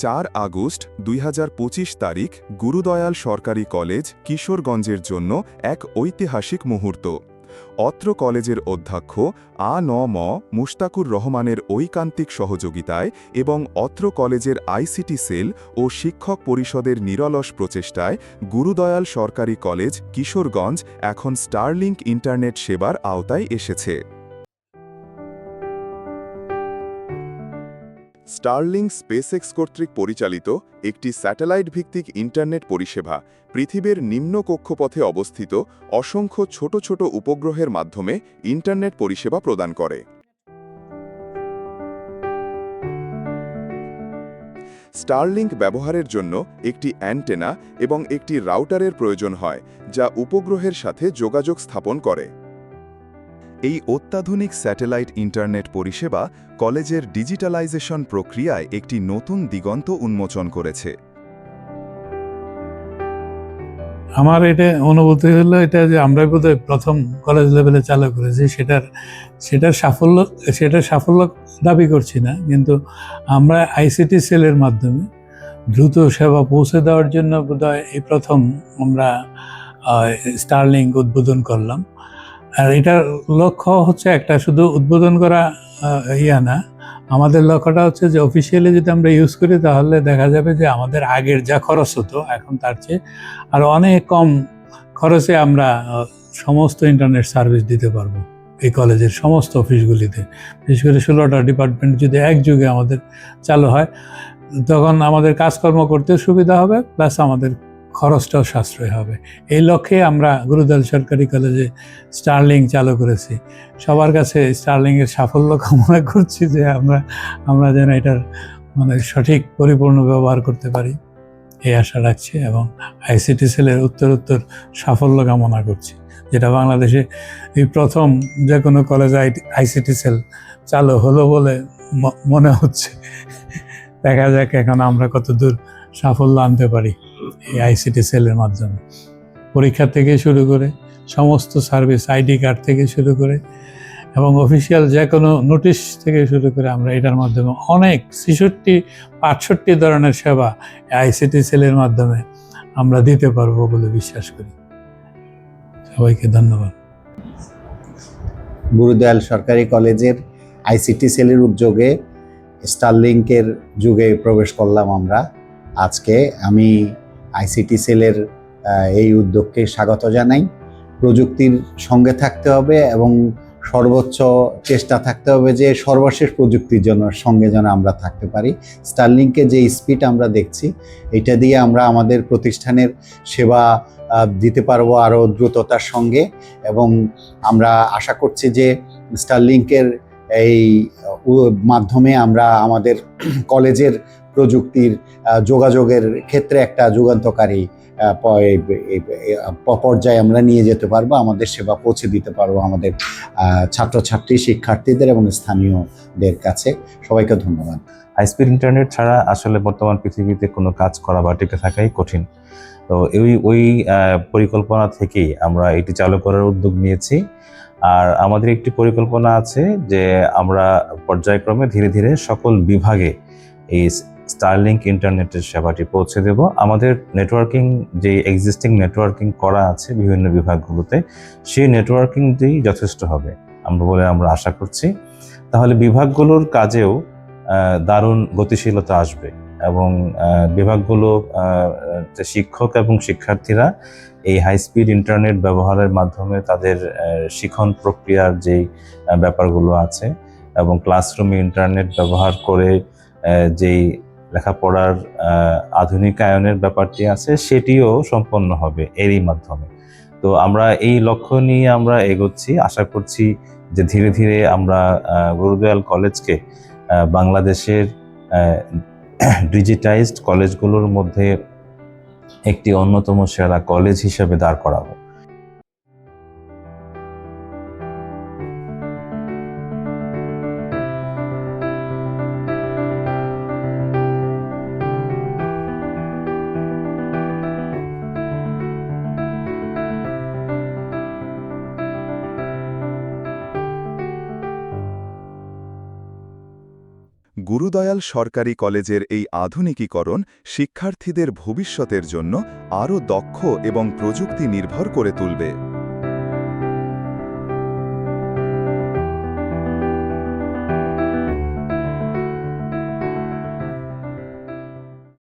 4 August 2025 তারিখ গুরুদয়াল সরকারি college কিশোরগঞ্জের জন্য এক ঐতিহাসিক মুহূর্ত। অত্র কলেজের অধ্যক্ষ আ.ন.ম মুশতাকুর রহমানের ঐকান্তিক সহযোগিতায় এবং অত্র কলেজের আইসিটি সেল ও শিক্ষক পরিষদের নিরলস প্রচেষ্টায় গুরুদয়াল সরকারি কলেজ কিশোরগঞ্জ এখন স্টারলিংক ইন্টারনেট সেবার আওতায় এসেছে। স্টারলিংক স্পেসএক্স কর্তৃক পরিচালিত একটি স্যাটেলাইট ভিত্তিক ইন্টারনেট পরিষেবা পৃথিবীর নিম্ন কক্ষপথে অবস্থিত অসংখ্য ছোট ছোট উপগ্রহের মাধ্যমে ইন্টারনেট পরিষেবা প্রদান করে। স্টারলিংক ব্যবহারের জন্য একটি অ্যান্টেনা এবং একটি রাউটারের প্রয়োজন হয়, যা উপগ্রহের সাথে যোগাযোগ স্থাপন করে। এই অত্যাধুনিক স্যাটেলাইট ইন্টারনেট পরিষেবা কলেজের ডিজিটালাইজেশন প্রক্রিয়ায় একটি নতুন দিগন্ত উন্মোচন করেছে। আমার এটা অনুভূতি হলো এটা যে আমরা বোধহয় প্রথম কলেজ লেভেলে চালু করেছি, সেটার সাফল্য দাবি করছি না, কিন্তু আমরা আইসিটি সেলের মাধ্যমে দ্রুত সেবা পৌঁছে দেওয়ার জন্য বোধহয় এই প্রথম আমরা স্টারলিংক উদ্বোধন করলাম। আর এটার লক্ষ্য হচ্ছে একটা, শুধু উদ্বোধন করা না, আমাদের লক্ষ্যটা হচ্ছে যে অফিসিয়ালি যদি আমরা ইউজ করি তাহলে দেখা যাবে যে আমাদের আগের যা খরচ হতো এখন তার চেয়ে আরও অনেক কম খরচে আমরা সমস্ত ইন্টারনেট সার্ভিস দিতে পারবো এই কলেজের সমস্ত অফিসগুলিতে। বিশেষ করে 16টা ডিপার্টমেন্ট যদি একযোগে আমাদের চালু হয় তখন আমাদের কাজকর্ম করতে সুবিধা হবে, প্লাস আমাদের খরচটাও সাশ্রয় হবে। এই লক্ষ্যে আমরা গুরুদয়াল সরকারি কলেজে স্টারলিংক চালু করেছি। সবার কাছে স্টারলিংকের সাফল্য কামনা করছি যে আমরা যেন এটার সঠিক পরিপূর্ণ ব্যবহার করতে পারি, এই আশা রাখছি, এবং আইসিটি সেলের উত্তরোত্তর সাফল্য কামনা করছি, যেটা বাংলাদেশে এই প্রথম যে কোনো কলেজে আইসিটি সেল চালু হলো বলে মনে হচ্ছে। দেখা যাক এখন আমরা কত দূর সাফল্য আনতে পারি এই আইসিটি সেলের মাধ্যমে। পরীক্ষা থেকে শুরু করে সমস্ত সার্ভিস, আইডি কার্ড থেকে শুরু করে এবং অফিসিয়াল যে কোনো নোটিশ থেকে শুরু করে আমরা এটার মাধ্যমে অনেক 65 ধরনের সেবা আইসিটি সেলের মাধ্যমে আমরা দিতে পারবো বলে বিশ্বাস করি। সবাইকে ধন্যবাদ। গুরুদয়াল সরকারি কলেজের আইসিটি সেলের উদ্যোগে স্টারলিংকের যুগে প্রবেশ করলাম আমরা। আজকে আমি আইসিটি সেলের এই উদ্যোগকে স্বাগত জানাই। প্রযুক্তির সঙ্গে থাকতে হবে এবং সর্বোচ্চ চেষ্টা থাকতে হবে যে সর্বশেষ প্রযুক্তির সঙ্গে যেন আমরা থাকতে পারি। স্টারলিংকে যে স্পিড আমরা দেখছি, এটা দিয়ে আমরা আমাদের প্রতিষ্ঠানের সেবা দিতে পারবো আরও দ্রুততার সঙ্গে, এবং আমরা আশা করছি যে স্টারলিংকের এই মাধ্যমে আমরা আমাদের কলেজের প্রযুক্তির যোগাযোগের ক্ষেত্রে একটা যুগান্তকারী পর্যায়ে আমরা নিয়ে যেতে পারবো, আমাদের সেবা পৌঁছে দিতে পারবো আমাদের ছাত্রছাত্রী, শিক্ষার্থীদের এবং স্থানীয়দের কাছে। সবাইকে ধন্যবাদ। হাইস্পিড ইন্টারনেট ছাড়া আসলে বর্তমান পৃথিবীতে কোনো কাজ করা বা টিকে থাকাই কঠিন। তো ওই পরিকল্পনা থেকেই আমরা এটি চালু করার উদ্যোগ নিয়েছি। আর আমাদের একটি পরিকল্পনা আছে যে আমরা পর্যায়ক্রমে ধীরে ধীরে সকল বিভাগে এই স্টারলিংক ইন্টারনেটের সেবাটি পৌঁছে দেব। আমাদের নেটওয়ার্কিং, যে এক্সিস্টিং নেটওয়ার্কিং করা আছে বিভিন্ন বিভাগগুলোতে, সেই নেটওয়ার্কিংটি যথেষ্ট হবে আমরা আশা করছি। তাহলে বিভাগগুলোর কাজেও দারুণ গতিশীলতা আসবে এবং বিভাগগুলো, শিক্ষক এবং শিক্ষার্থীরা এই হাইস্পিড ইন্টারনেট ব্যবহারের মাধ্যমে তাদের শিখন প্রক্রিয়ার যেই ব্যাপারগুলো আছে এবং ক্লাসরুমে ইন্টারনেট ব্যবহার করে যেই লেখাপড়ার আধুনিকায়নের ব্যাপারটি আছে সেটিও সম্পন্ন হবে এরই মাধ্যমে। তো আমরা এই লক্ষ্য নিয়ে আমরা এগোচ্ছি। আশা করছি যে ধীরে ধীরে আমরা গুরুদয়াল কলেজকে বাংলাদেশের ডিজিটাইজড কলেজগুলোর মধ্যে একটি অন্যতম সেরা কলেজ হিসেবে দাঁড় করাবো। গুরুদয়াল সরকারি কলেজের এই আধুনিকীকরণ শিক্ষার্থীদের ভবিষ্যতের জন্য আরও দক্ষ এবং প্রযুক্তি নির্ভর করে তুলবে।